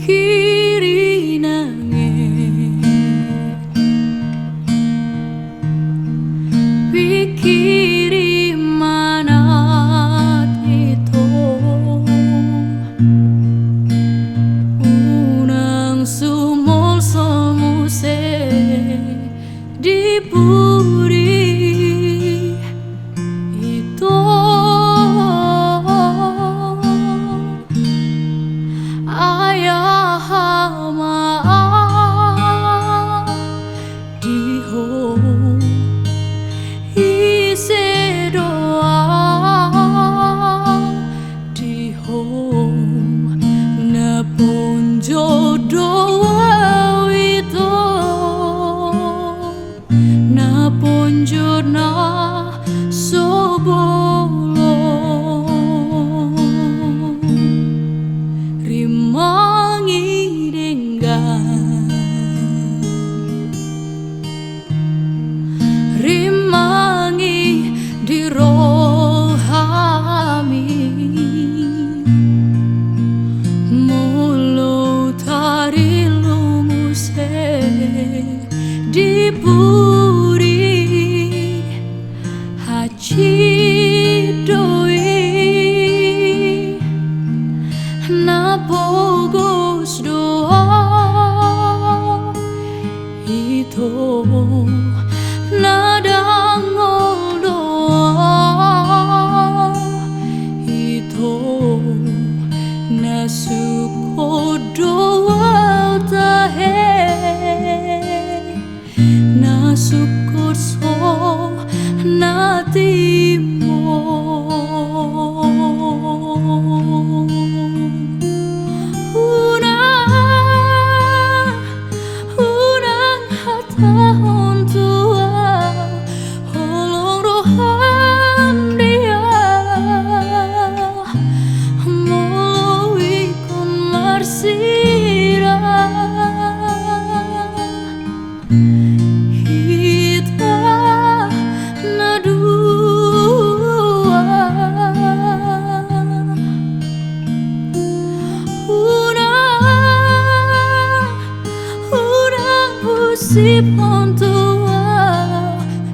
pikiri nanging pikiri manat itu unang sumol semuse diburi itu ayah hama diho ise doa diho napun jodoh itu napun jodoh sobolong rimangi denggan rimangi dirohami mulut hari lumuse diburi haji doi napogos doa itu nadangol doa itu nasuko doa tahe nasuko so natimo unang hatahon tua holong rohan dia moloi kon marsira hita nadua unang usipon tua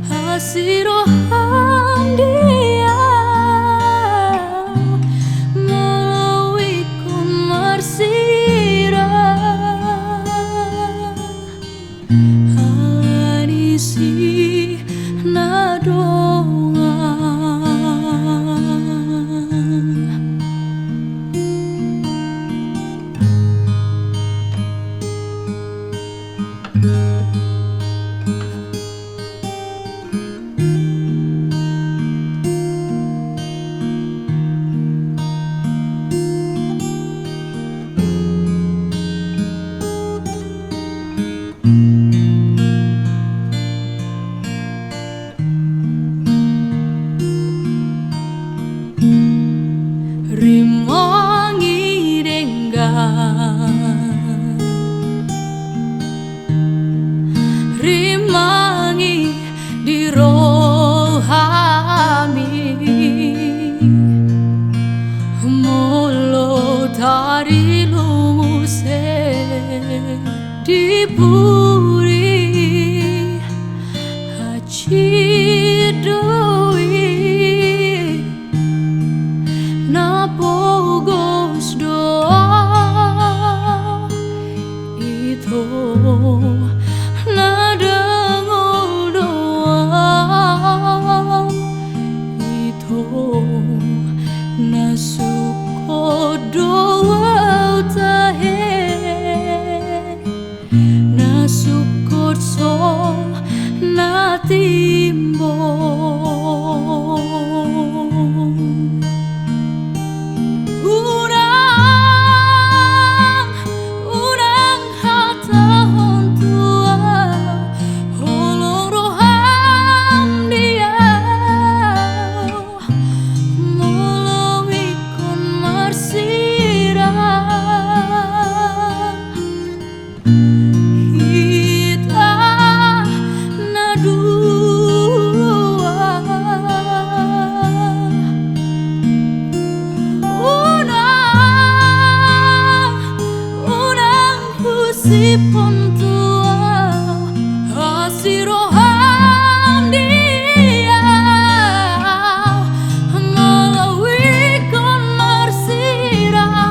hasirohan dia moloi kon marsira anisi nadonga rimangi denggan rimangi dirohami mulut hari lumuse diburi haji doi napogos doa itu nadangol doa itu nasuko doa tahe meskipun tua kasih roham dia melalui kamar sirah.